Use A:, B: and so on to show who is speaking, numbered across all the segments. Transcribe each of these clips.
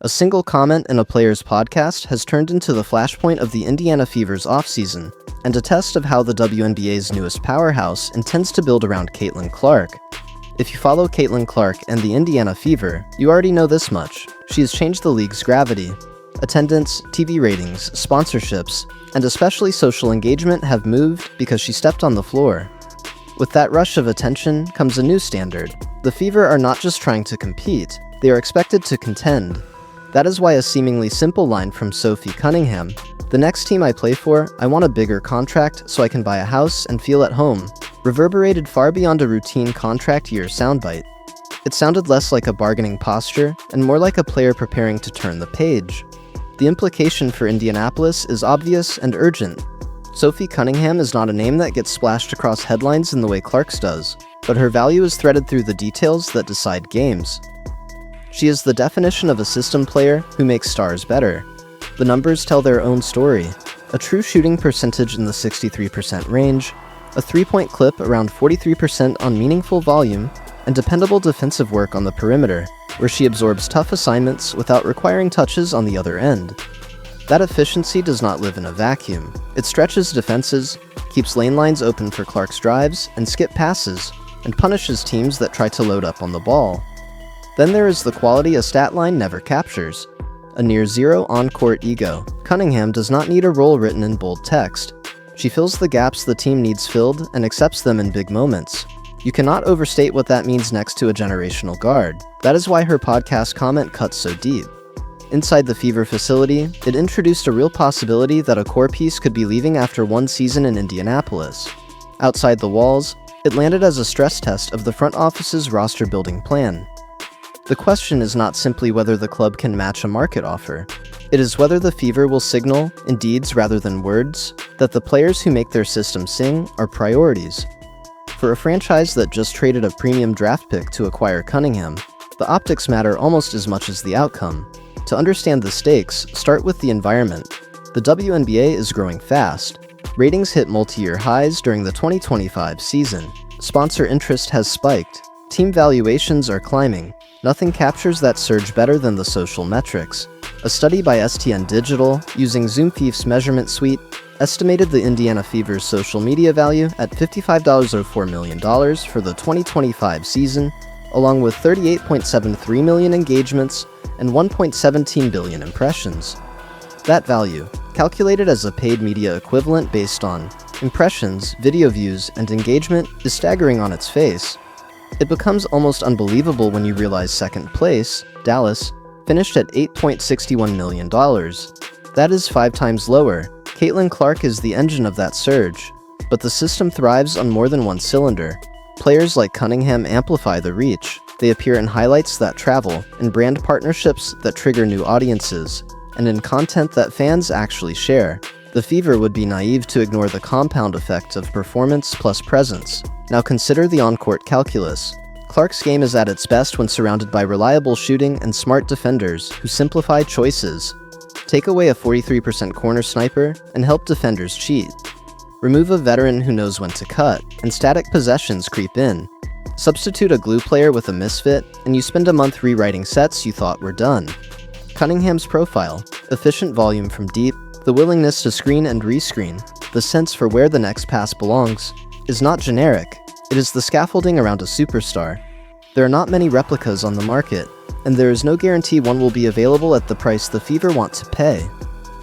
A: A single comment in a player's podcast has turned into the flashpoint of the Indiana Fever's offseason, and a test of how the WNBA's newest powerhouse intends to build around Caitlin Clark. If you follow Caitlin Clark and the Indiana Fever, you already know this much. She has changed the league's gravity. Attendance, TV ratings, sponsorships, and especially social engagement have moved because she stepped on the floor. With that rush of attention comes a new standard. The Fever are not just trying to compete, they are expected to contend. That is why a seemingly simple line from Sophie Cunningham, "The next team I play for, I want a bigger contract so I can buy a house and feel at home," reverberated far beyond a routine contract year soundbite. It sounded less like a bargaining posture and more like a player preparing to turn the page. The implication for Indianapolis is obvious and urgent. Sophie Cunningham is not a name that gets splashed across headlines in the way Clark's does, but her value is threaded through the details that decide games. She is the definition of a system player who makes stars better. The numbers tell their own story. A true shooting percentage in the 63% range, a three-point clip around 43% on meaningful volume, and dependable defensive work on the perimeter, where she absorbs tough assignments without requiring touches on the other end. That efficiency does not live in a vacuum. It stretches defenses, keeps lane lines open for Clark's drives and skip passes, and punishes teams that try to load up on the ball. Then there is the quality a stat line never captures. A near-zero on-court ego. Cunningham does not need a role written in bold text. She fills the gaps the team needs filled and accepts them in big moments. You cannot overstate what that means next to a generational guard. That is why her podcast comment cuts so deep. Inside the Fever facility, it introduced a real possibility that a core piece could be leaving after one season in Indianapolis. Outside the walls, it landed as a stress test of the front office's roster-building plan. The question is not simply whether the club can match a market offer. It is whether the Fever will signal, in deeds rather than words, that the players who make their system sing are priorities. For a franchise that just traded a premium draft pick to acquire Cunningham, the optics matter almost as much as the outcome. To understand the stakes, start with the environment. The WNBA is growing fast. Ratings hit multi-year highs during the 2025 season. Sponsor interest has spiked. Team valuations are climbing. Nothing captures that surge better than the social metrics. A study by STN Digital, using ZoomFif's measurement suite, estimated the Indiana Fever's social media value at $55.04 million for the 2025 season, along with 38.73 million engagements and 1.17 billion impressions. That value, calculated as a paid media equivalent based on impressions, video views, and engagement, is staggering on its face. It becomes almost unbelievable when you realize second place, Dallas, finished at $8.61 million. That is 5 times lower. Caitlin Clark is the engine of that surge, but the system thrives on more than one cylinder. Players like Cunningham amplify the reach. They appear in highlights that travel, in brand partnerships that trigger new audiences, and in content that fans actually share. The Fever would be naive to ignore the compound effect of performance plus presence. Now consider the on-court calculus. Clark's game is at its best when surrounded by reliable shooting and smart defenders who simplify choices. Take away a 43% corner sniper and help defenders cheat. Remove a veteran who knows when to cut, and static possessions creep in. Substitute a glue player with a misfit, and you spend a month rewriting sets you thought were done. Cunningham's profile, efficient volume from deep, the willingness to screen and rescreen, the sense for where the next pass belongs, is not generic. It is the scaffolding around a superstar. There are not many replicas on the market, and there is no guarantee one will be available at the price the Fever want to pay.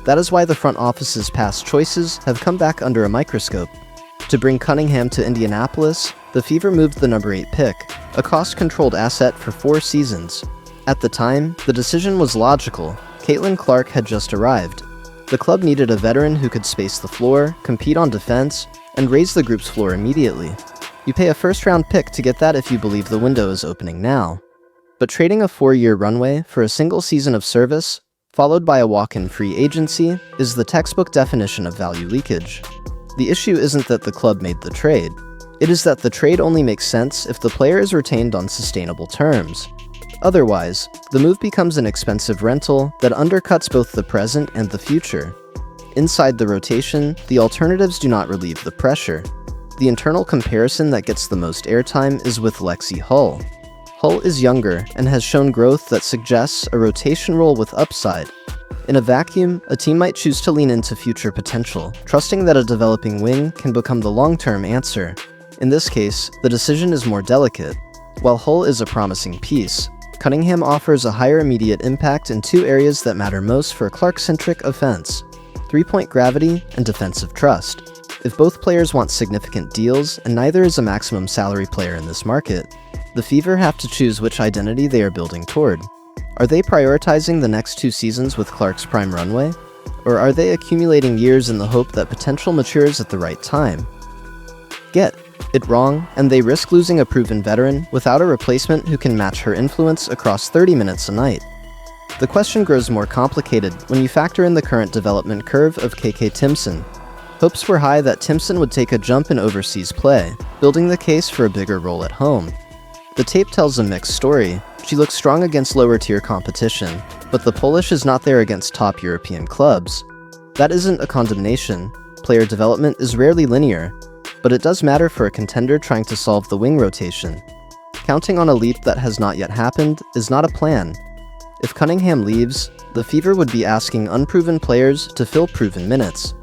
A: That is why the front office's past choices have come back under a microscope. To bring Cunningham to Indianapolis, the Fever moved the number 8 pick, a cost-controlled asset for 4 seasons. At the time, the decision was logical. Caitlin Clark had just arrived. The club needed a veteran who could space the floor, compete on defense, and raise the group's floor immediately. You pay a first-round pick to get that if you believe the window is opening now. But trading a 4-year runway for a single season of service, followed by a walk-in free agency, is the textbook definition of value leakage. The issue isn't that the club made the trade. It is that the trade only makes sense if the player is retained on sustainable terms. Otherwise, the move becomes an expensive rental that undercuts both the present and the future. Inside the rotation, the alternatives do not relieve the pressure. The internal comparison that gets the most airtime is with Lexi Hull. Hull is younger and has shown growth that suggests a rotation role with upside. In a vacuum, a team might choose to lean into future potential, trusting that a developing wing can become the long-term answer. In this case, the decision is more delicate. While Hull is a promising piece, Cunningham offers a higher immediate impact in two areas that matter most for Clark-centric offense: three-point gravity and defensive trust. If both players want significant deals and neither is a maximum salary player in this market, the Fever have to choose which identity they are building toward. Are they prioritizing the next 2 seasons with Clark's prime runway? Or are they accumulating years in the hope that potential matures at the right time? Get it wrong, and they risk losing a proven veteran without a replacement who can match her influence across 30 minutes a night. The question grows more complicated when you factor in the current development curve of KK Timpson. Hopes were high that Timpson would take a jump in overseas play, building the case for a bigger role at home. The tape tells a mixed story. She looks strong against lower-tier competition, but the Polish is not there against top European clubs. That isn't a condemnation. Player development is rarely linear, but it does matter for a contender trying to solve the wing rotation. Counting on a leap that has not yet happened is not a plan. If Cunningham leaves, the Fever would be asking unproven players to fill proven minutes.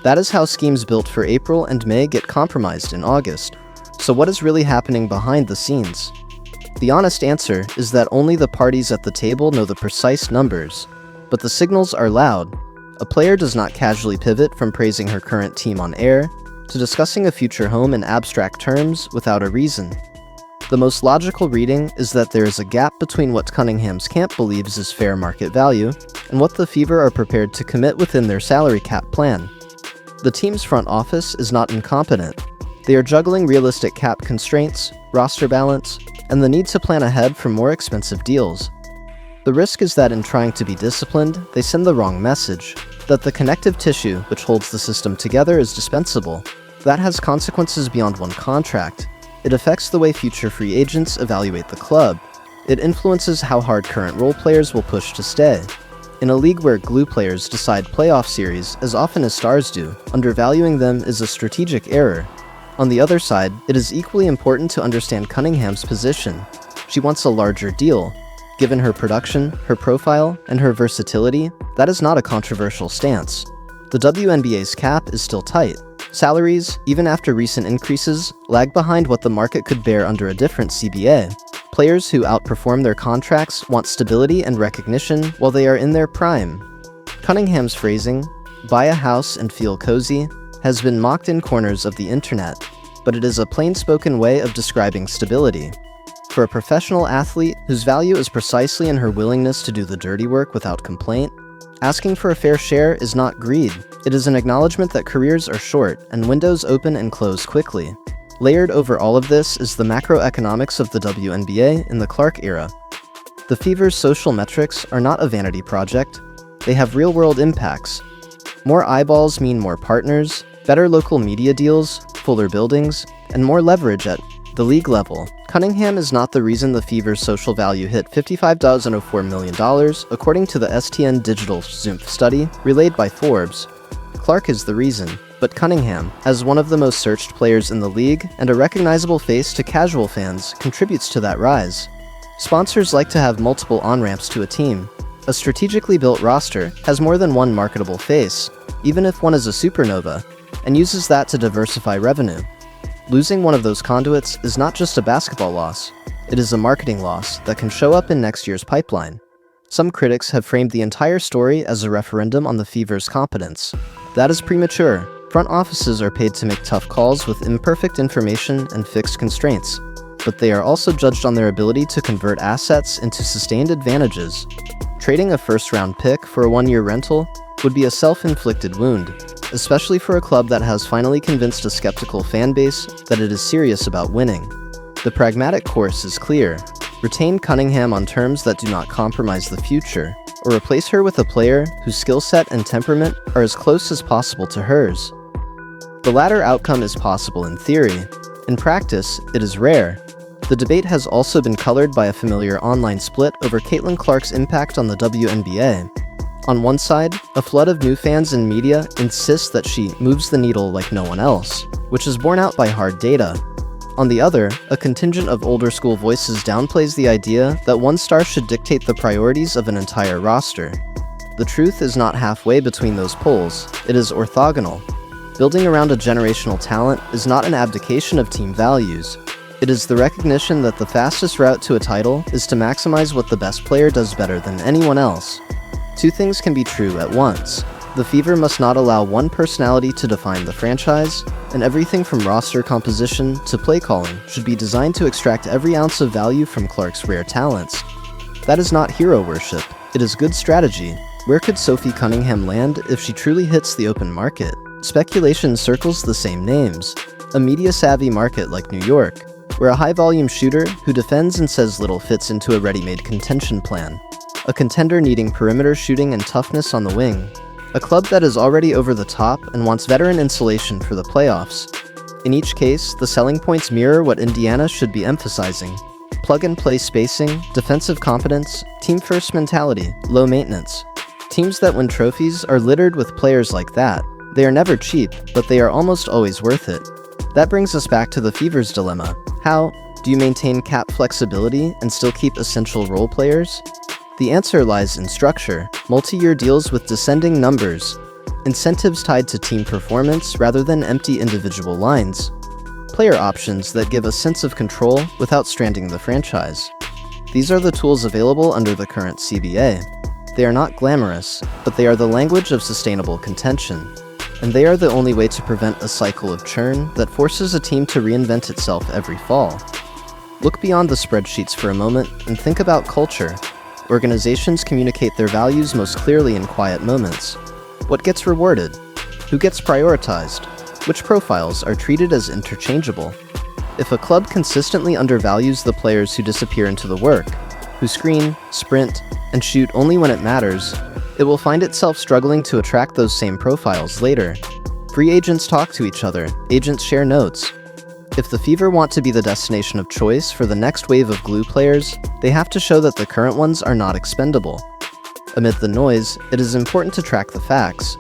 A: That is how schemes built for April and May get compromised in August. So what is really happening behind the scenes? The honest answer is that only the parties at the table know the precise numbers, but the signals are loud. A player does not casually pivot from praising her current team on air to discussing a future home in abstract terms without a reason. The most logical reading is that there is a gap between what Cunningham's camp believes is fair market value and what the Fever are prepared to commit within their salary cap plan. The team's front office is not incompetent. They are juggling realistic cap constraints, roster balance, and the need to plan ahead for more expensive deals. The risk is that in trying to be disciplined, they send the wrong message, that the connective tissue which holds the system together is dispensable. That has consequences beyond one contract. It affects the way future free agents evaluate the club. It influences how hard current role players will push to stay. In a league where glue players decide playoff series as often as stars do, undervaluing them is a strategic error. On the other side, it is equally important to understand Cunningham's position. She wants a larger deal. Given her production, her profile, and her versatility, that is not a controversial stance. The WNBA's cap is still tight. Salaries, even after recent increases, lag behind what the market could bear under a different CBA. Players who outperform their contracts want stability and recognition while they are in their prime. Cunningham's phrasing, "buy a house and feel cozy," has been mocked in corners of the internet, but it is a plain-spoken way of describing stability. For a professional athlete whose value is precisely in her willingness to do the dirty work without complaint, asking for a fair share is not greed. It is an acknowledgement that careers are short and windows open and close quickly. Layered over all of this is the macroeconomics of the WNBA in the Clark era. The Fever's social metrics are not a vanity project. They have real-world impacts. More eyeballs mean more partners, better local media deals, fuller buildings, and more leverage at the league level. Cunningham is not the reason the Fever's social value hit $55.04 million, according to the STN Digital Zoom study relayed by Forbes. Clark is the reason, but Cunningham, as one of the most searched players in the league and a recognizable face to casual fans, contributes to that rise. Sponsors like to have multiple on-ramps to a team. A strategically built roster has more than one marketable face, even if one is a supernova, and uses that to diversify revenue. Losing one of those conduits is not just a basketball loss, it is a marketing loss that can show up in next year's pipeline. Some critics have framed the entire story as a referendum on the Fever's competence. That is premature. Front offices are paid to make tough calls with imperfect information and fixed constraints, but they are also judged on their ability to convert assets into sustained advantages. Trading a first-round pick for a one-year rental would be a self-inflicted wound, especially for a club that has finally convinced a skeptical fan base that it is serious about winning. The pragmatic course is clear. Retain Cunningham on terms that do not compromise the future, or replace her with a player whose skill set and temperament are as close as possible to hers. The latter outcome is possible in theory. In practice, it is rare. The debate has also been colored by a familiar online split over Caitlin Clark's impact on the WNBA. On one side, a flood of new fans and media insist that she moves the needle like no one else, which is borne out by hard data. On the other, a contingent of older school voices downplays the idea that one star should dictate the priorities of an entire roster. The truth is not halfway between those poles, it is orthogonal. Building around a generational talent is not an abdication of team values. It is the recognition that the fastest route to a title is to maximize what the best player does better than anyone else. Two things can be true at once. The Fever must not allow one personality to define the franchise, and everything from roster composition to play calling should be designed to extract every ounce of value from Clark's rare talents. That is not hero worship, it is good strategy. Where could Sophie Cunningham land if she truly hits the open market? Speculation circles the same names. A media-savvy market like New York, where a high-volume shooter who defends and says little fits into a ready-made contention plan. A contender needing perimeter shooting and toughness on the wing. A club that is already over the top and wants veteran insulation for the playoffs. In each case, the selling points mirror what Indiana should be emphasizing. Plug-and-play spacing, defensive competence, team-first mentality, low maintenance. Teams that win trophies are littered with players like that. They are never cheap, but they are almost always worth it. That brings us back to the Fever's dilemma. How do you maintain cap flexibility and still keep essential role players? The answer lies in structure, multi-year deals with descending numbers, incentives tied to team performance rather than empty individual lines, player options that give a sense of control without stranding the franchise. These are the tools available under the current CBA. They are not glamorous, but they are the language of sustainable contention, and they are the only way to prevent a cycle of churn that forces a team to reinvent itself every fall. Look beyond the spreadsheets for a moment and think about culture. Organizations communicate their values most clearly in quiet moments. What gets rewarded? Who gets prioritized? Which profiles are treated as interchangeable? If a club consistently undervalues the players who disappear into the work, who screen, sprint, and shoot only when it matters, it will find itself struggling to attract those same profiles later. Free agents talk to each other, agents share notes. If the Fever want to be the destination of choice for the next wave of glue players, they have to show that the current ones are not expendable. Amid the noise, it is important to track the facts.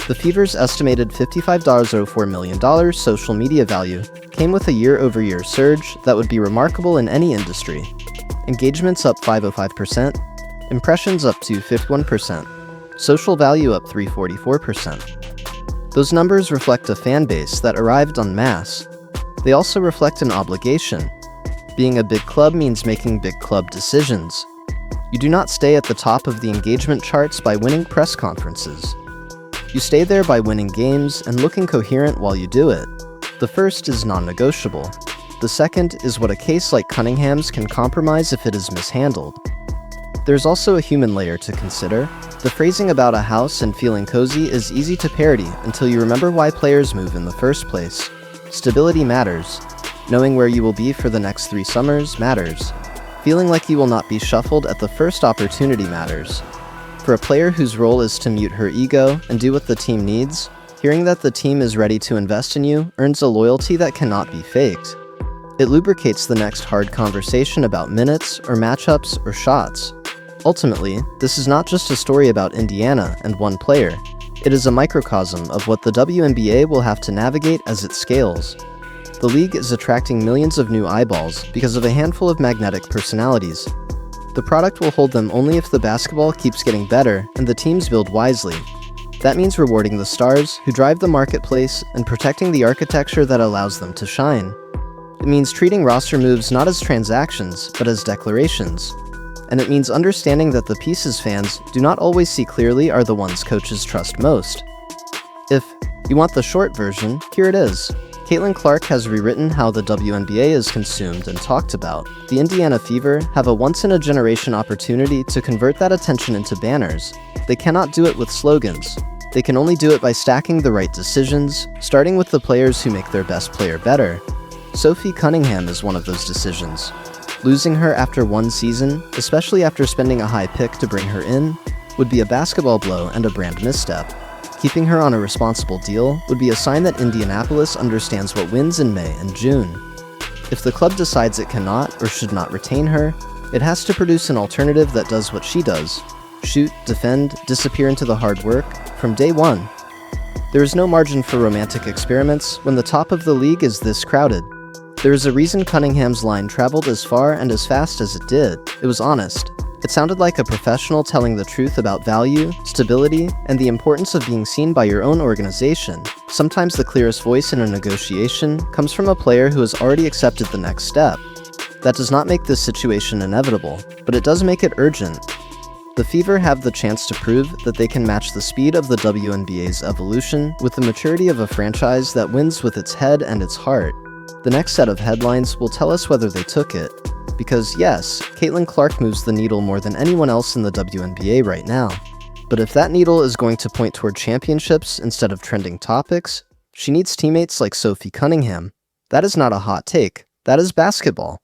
A: The Fever's estimated $55.04 million social media value came with a year-over-year surge that would be remarkable in any industry. Engagements up 505%, impressions up 251%, social value up 344%. Those numbers reflect a fan base that arrived en masse. They also reflect an obligation. Being a big club means making big club decisions. You do not stay at the top of the engagement charts by winning press conferences. You stay there by winning games and looking coherent while you do it. The first is non-negotiable. The second is what a case like Cunningham's can compromise if it is mishandled. There's also a human layer to consider. The phrasing about a house and feeling cozy is easy to parody until you remember why players move in the first place. Stability matters. Knowing where you will be for the next 3 summers matters. Feeling like you will not be shuffled at the first opportunity matters. For a player whose role is to mute her ego and do what the team needs, hearing that the team is ready to invest in you earns a loyalty that cannot be faked. It lubricates the next hard conversation about minutes or matchups or shots. Ultimately, this is not just a story about Indiana and one player. It is a microcosm of what the WNBA will have to navigate as it scales. The league is attracting millions of new eyeballs because of a handful of magnetic personalities. The product will hold them only if the basketball keeps getting better and the teams build wisely. That means rewarding the stars who drive the marketplace and protecting the architecture that allows them to shine. It means treating roster moves not as transactions, but as declarations. And it means understanding that the pieces fans do not always see clearly are the ones coaches trust most. If you want the short version, here it is. Caitlin Clark has rewritten how the WNBA is consumed and talked about. The Indiana Fever have a once-in-a-generation opportunity to convert that attention into banners. They cannot do it with slogans. They can only do it by stacking the right decisions, starting with the players who make their best player better. Sophie Cunningham is one of those decisions. Losing her after one season, especially after spending a high pick to bring her in, would be a basketball blow and a brand misstep. Keeping her on a responsible deal would be a sign that Indianapolis understands what wins in May and June. If the club decides it cannot or should not retain her, it has to produce an alternative that does what she does: shoot, defend, disappear into the hard work from day one. There is no margin for romantic experiments when the top of the league is this crowded. There is a reason Cunningham's line traveled as far and as fast as it did. It was honest. It sounded like a professional telling the truth about value, stability, and the importance of being seen by your own organization. Sometimes the clearest voice in a negotiation comes from a player who has already accepted the next step. That does not make this situation inevitable, but it does make it urgent. The Fever have the chance to prove that they can match the speed of the WNBA's evolution with the maturity of a franchise that wins with its head and its heart. The next set of headlines will tell us whether they took it. Because yes, Caitlin Clark moves the needle more than anyone else in the WNBA right now. But if that needle is going to point toward championships instead of trending topics, she needs teammates like Sophie Cunningham. That is not a hot take. That is basketball.